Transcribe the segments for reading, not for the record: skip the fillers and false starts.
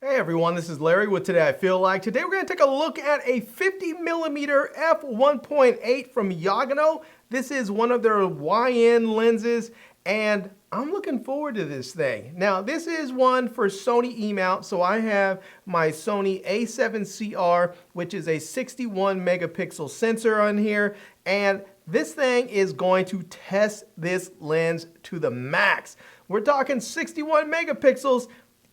Hey everyone, this is Larry with Today I Feel Like. Today we're going to take a look at a 50mm f1.8 from Yongnou. This is one of their YN lenses and I'm looking forward to this thing. Now this is one for Sony E-mount, so I have my Sony a7CR, which is a 61 megapixel sensor on here, and this thing is going to test this lens to the max. We're talking 61 megapixels.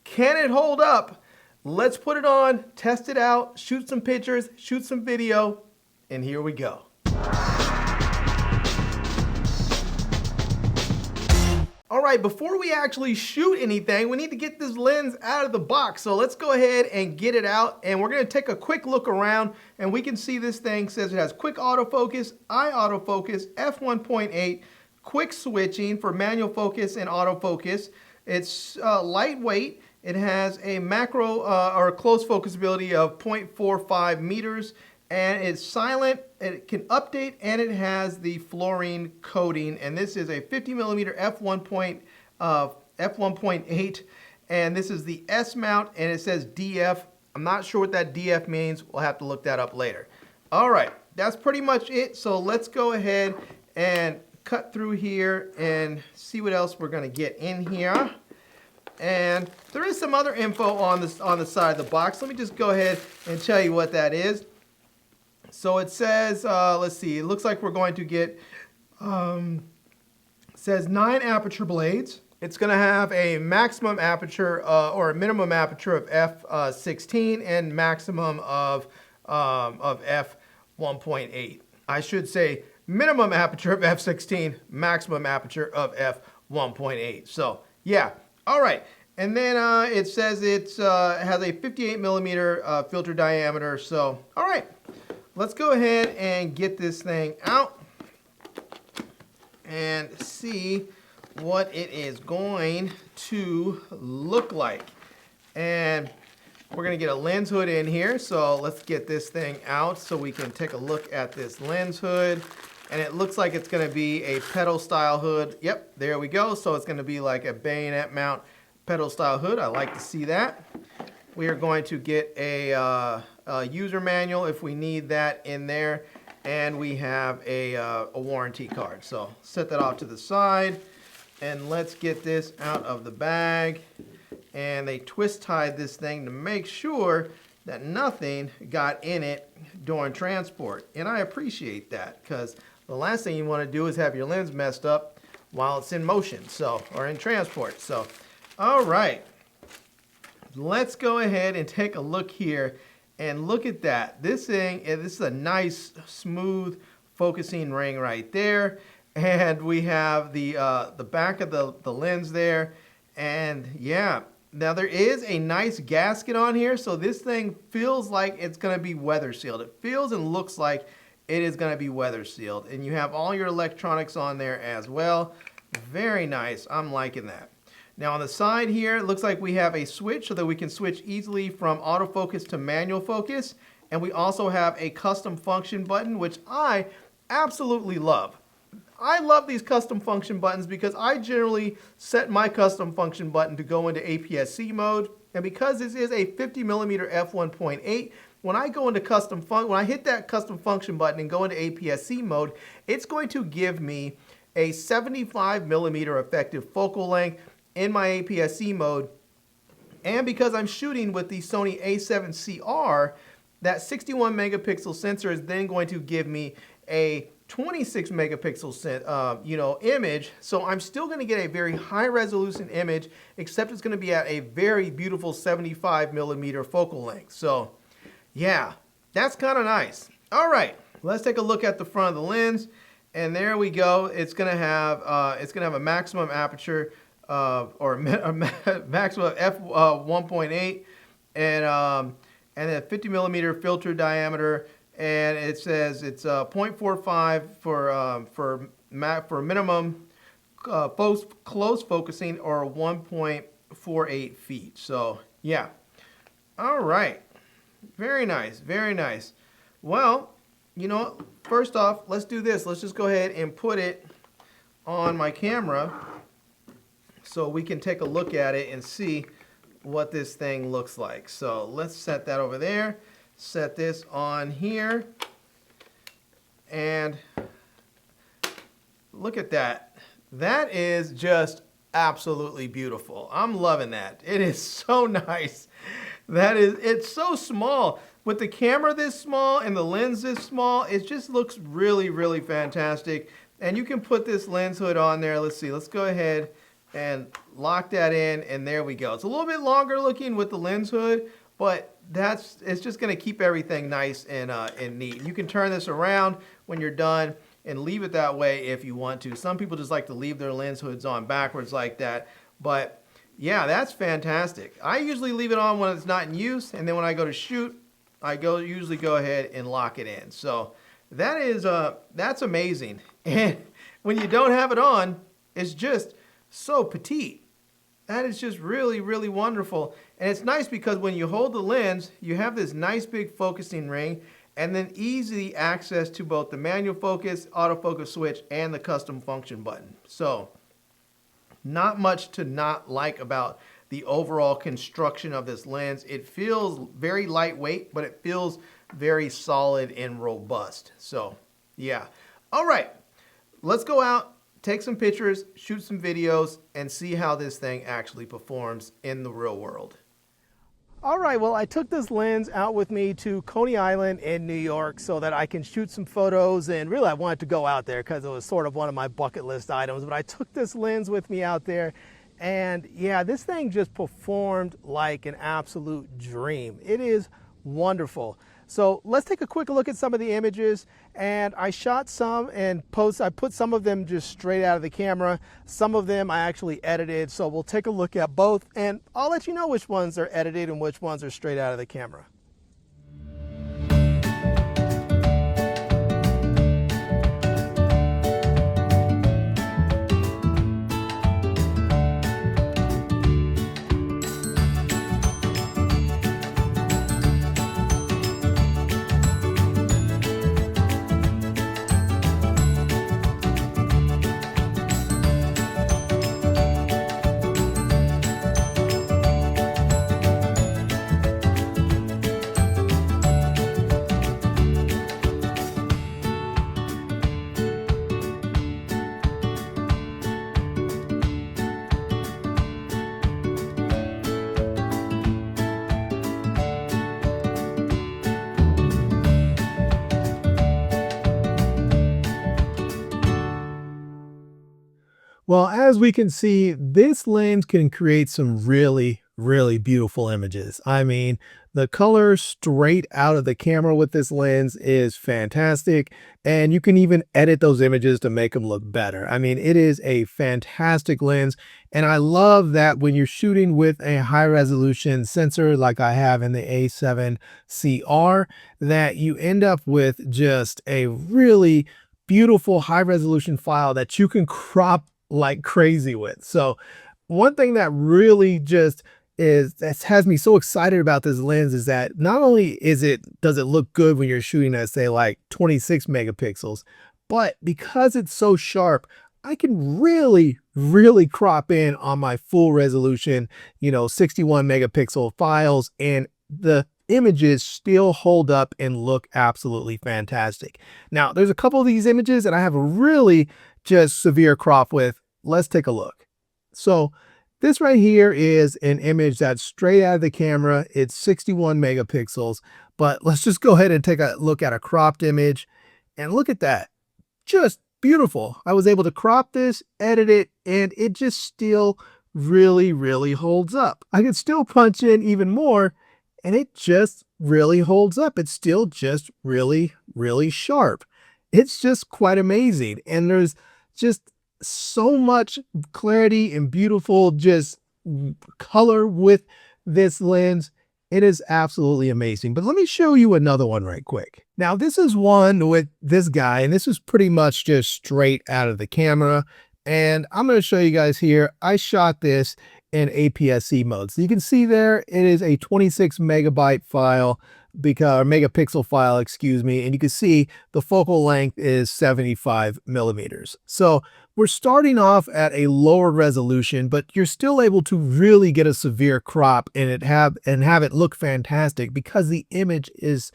Can it hold up? Let's put it on, test it out, shoot some pictures, shoot some video, and here we go. All right, before we actually shoot anything, we need to get this lens out of the box. So let's go ahead and get it out, and we're gonna take a quick look around, and we can see this thing says it has quick autofocus, eye autofocus, f1.8, quick switching for manual focus and autofocus. It's lightweight. It has a macro or close focus ability of 0.45 meters, and it's silent. It can update, and it has the fluorine coating. And this is a 50mm f1.8, and this is the S mount, and it says DF. I'm not sure what that DF means. We'll have to look that up later. All right, that's pretty much it. So let's go ahead and cut through here and see what else we're gonna get in here. And there is some other info on the side of the box. Let me just go ahead and tell you what that is. So it says, let's see, it looks like we're going to get, it says 9 aperture blades. It's going to have a maximum aperture or a minimum aperture of f16 and maximum of f1.8. I should say minimum aperture of f16, maximum aperture of f1.8. So yeah. All right, and then it says it has a 58mm filter diameter. So, all right, let's go ahead and get this thing out and see what it is going to look like. And we're gonna get a lens hood in here. So let's get this thing out so we can take a look at this lens hood. And it looks like it's gonna be a pedal style hood. Yep, there we go. So it's gonna be like a bayonet mount pedal style hood. I like to see that. We are going to get a user manual if we need that in there. And we have a warranty card. So set that off to the side. And let's get this out of the bag. And they twist tied this thing to make sure that nothing got in it during transport. And I appreciate that, because the last thing you want to do is have your lens messed up while it's in motion, so, or in transport. So, all right, let's go ahead and take a look here and look at that. This thing, this is a nice, smooth focusing ring right there. And we have the back of the lens there. And yeah, now there is a nice gasket on here. So this thing feels like it's gonna be weather sealed. It feels and looks like it is going to be weather sealed, and you have all your electronics on there as well. Very nice. I'm liking that. Now on the side here, it looks like we have a switch so that we can switch easily from autofocus to manual focus, and we also have a custom function button, which I absolutely love. I love these custom function buttons because I generally set my custom function button to go into APS-C mode, and because this is a 50mm f1.8, when I go into when I hit that custom function button and go into APS-C mode, it's going to give me a 75mm effective focal length in my APS-C mode. And because I'm shooting with the Sony a7CR, that 61 megapixel sensor is then going to give me a 26 megapixel image. So I'm still going to get a very high resolution image, except it's going to be at a very beautiful 75mm focal length. So yeah, that's kind of nice. All right, let's take a look at the front of the lens, and there we go. It's gonna have a maximum aperture or a maximum of f1.8 and a 50mm filter diameter, and it says it's 0.45 for minimum close focusing, or 1.48 feet. So yeah, all right. Very nice, very nice. Well, you know, first off, let's do this. Let's just go ahead and put it on my camera so we can take a look at it and see what this thing looks like. So let's set that over there, set this on here, and look at that. That is just absolutely beautiful. I'm loving that. It is so nice. It's so small. With the camera this small and the lens this small, it just looks really, really fantastic. And you can put this lens hood on there. Let's see, let's go ahead and lock that in, and there we go. It's a little bit longer looking with the lens hood, but it's just gonna keep everything nice and neat. You can turn this around when you're done and leave it that way if you want to. Some people just like to leave their lens hoods on backwards like that, but yeah, that's fantastic. I usually leave it on when it's not in use, and then when I go to shoot, I usually go ahead and lock it in. So that's amazing. And when you don't have it on, it's just so petite. That is just really, really wonderful. And it's nice because when you hold the lens, you have this nice big focusing ring, and then easy access to both the manual focus, autofocus switch, and the custom function button. So not much to not like about the overall construction of this lens. It feels very lightweight, but it feels very solid and robust. So yeah. All right, let's go out, take some pictures, shoot some videos, and see how this thing actually performs in the real world. All right, well, I took this lens out with me to Coney Island in New York so that I can shoot some photos, and really I wanted to go out there because it was sort of one of my bucket list items, but I took this lens with me out there, and yeah, this thing just performed like an absolute dream. It is wonderful. So let's take a quick look at some of the images, and I shot some and I put some of them just straight out of the camera. Some of them I actually edited, so we'll take a look at both, and I'll let you know which ones are edited and which ones are straight out of the camera. Well, as we can see, this lens can create some really, really beautiful images. I mean, the color straight out of the camera with this lens is fantastic, and you can even edit those images to make them look better. I mean, it is a fantastic lens, and I love that when you're shooting with a high resolution sensor like I have in the A7CR, that you end up with just a really beautiful high resolution file that you can crop like crazy with. So one thing that really just that has me so excited about this lens is that not only does it look good when you're shooting at, say, like 26 megapixels, but because it's so sharp, I can really, really crop in on my full resolution, 61 megapixel files, and the images still hold up and look absolutely fantastic. Now, there's a couple of these images that I have a really just severe crop with. Let's take a look. So this right here is an image that's straight out of the camera. It's 61 megapixels, but let's just go ahead and take a look at a cropped image, and look at that. Just beautiful. I was able to crop this, edit it, and it just still really, really holds up. I can still punch in even more, and it just really holds up. It's still just really, really sharp. It's just quite amazing. And there's just so much clarity and beautiful just color with this lens. It is absolutely amazing. But let me show you another one right quick. Now, this is one with this guy, and this is pretty much just straight out of the camera. And I'm going to show you guys here. I shot this in APS-C mode. So you can see there, it is a 26 megabyte file, or megapixel file, excuse me. And you can see the focal length is 75 millimeters. So we're starting off at a lower resolution, but you're still able to really get a severe crop and have it look fantastic because the image is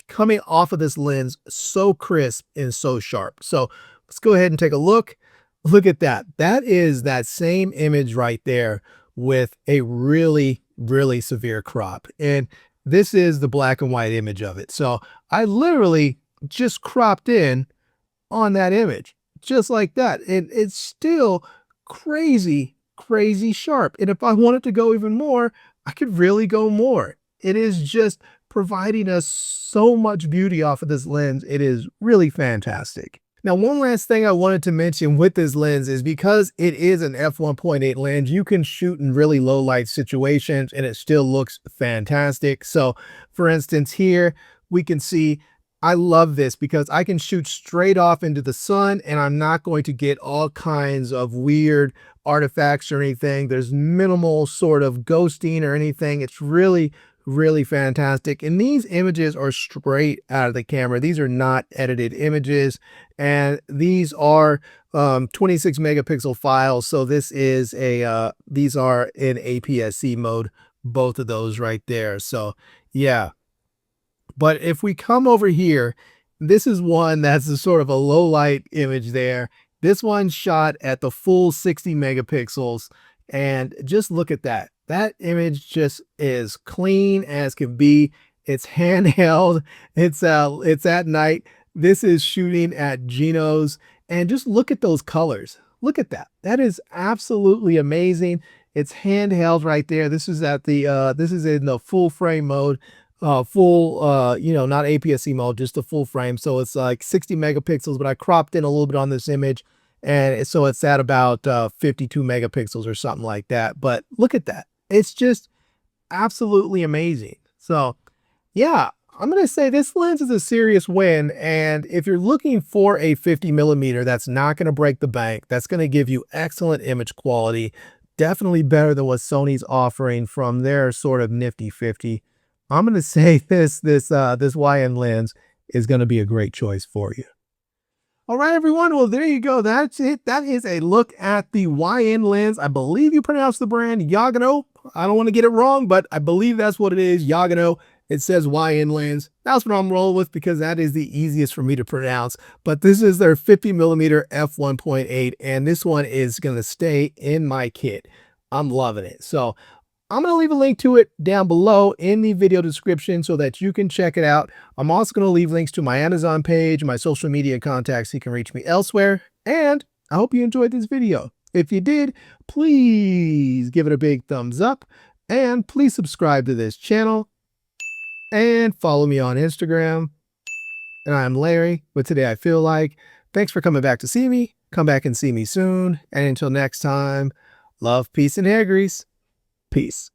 coming off of this lens so crisp and so sharp. So let's go ahead and take a look. Look at that. That is that same image right there with a really, really severe crop. And this is the black and white image of it. So I literally just cropped in on that image, just like that. And it's still crazy, crazy sharp. And if I wanted to go even more, I could really go more. It is just providing us so much beauty off of this lens. It is really fantastic. Now, one last thing I wanted to mention with this lens is because it is an f1.8 lens, you can shoot in really low light situations and it still looks fantastic. So for instance, here we can see, I love this because I can shoot straight off into the sun and I'm not going to get all kinds of weird artifacts or anything. There's minimal sort of ghosting or anything. It's really, really fantastic. And these images are straight out of the camera. These are not edited images. And these are 26 megapixel files. So this is these are in APS-C mode, both of those right there. So yeah. But if we come over here, this is one that's a sort of a low light image there. This one shot at the full 60 megapixels. And just look at that. That image just is clean as can be. It's handheld. It's at night. This is shooting at Geno's. And just look at those colors. Look at that. That is absolutely amazing. It's handheld right there. This is at the this is in the full frame mode. Full you know, not APS-C mode, just the full frame. So it's like 60 megapixels, but I cropped in a little bit on this image. And so it's at about 52 megapixels or something like that. But look at that. It's just absolutely amazing. So yeah, I'm going to say this lens is a serious win. And if you're looking for a 50mm that's not going to break the bank, that's going to give you excellent image quality, definitely better than what Sony's offering from their sort of nifty 50, I'm going to say this YNLens is going to be a great choice for you. All right, everyone. Well, there you go. That's it. That is a look at the YNLens. I believe you pronounce the brand Yongnou. I don't want to get it wrong, but I believe that's what it is. Yongnou. It says YNLens. That's what I'm rolling with because that is the easiest for me to pronounce. But this is their 50mm f1.8, and this one is going to stay in my kit. I'm loving it. So I'm going to leave a link to it down below in the video description so that you can check it out. I'm also going to leave links to my Amazon page, my social media contacts, so you can reach me elsewhere. And I hope you enjoyed this video. If you did, please give it a big thumbs up and please subscribe to this channel and follow me on Instagram. And I'm Larry with Today I Feel Like. Thanks for coming back to see me. Come back and see me soon. And until next time, love, peace, and hair grease. Peace.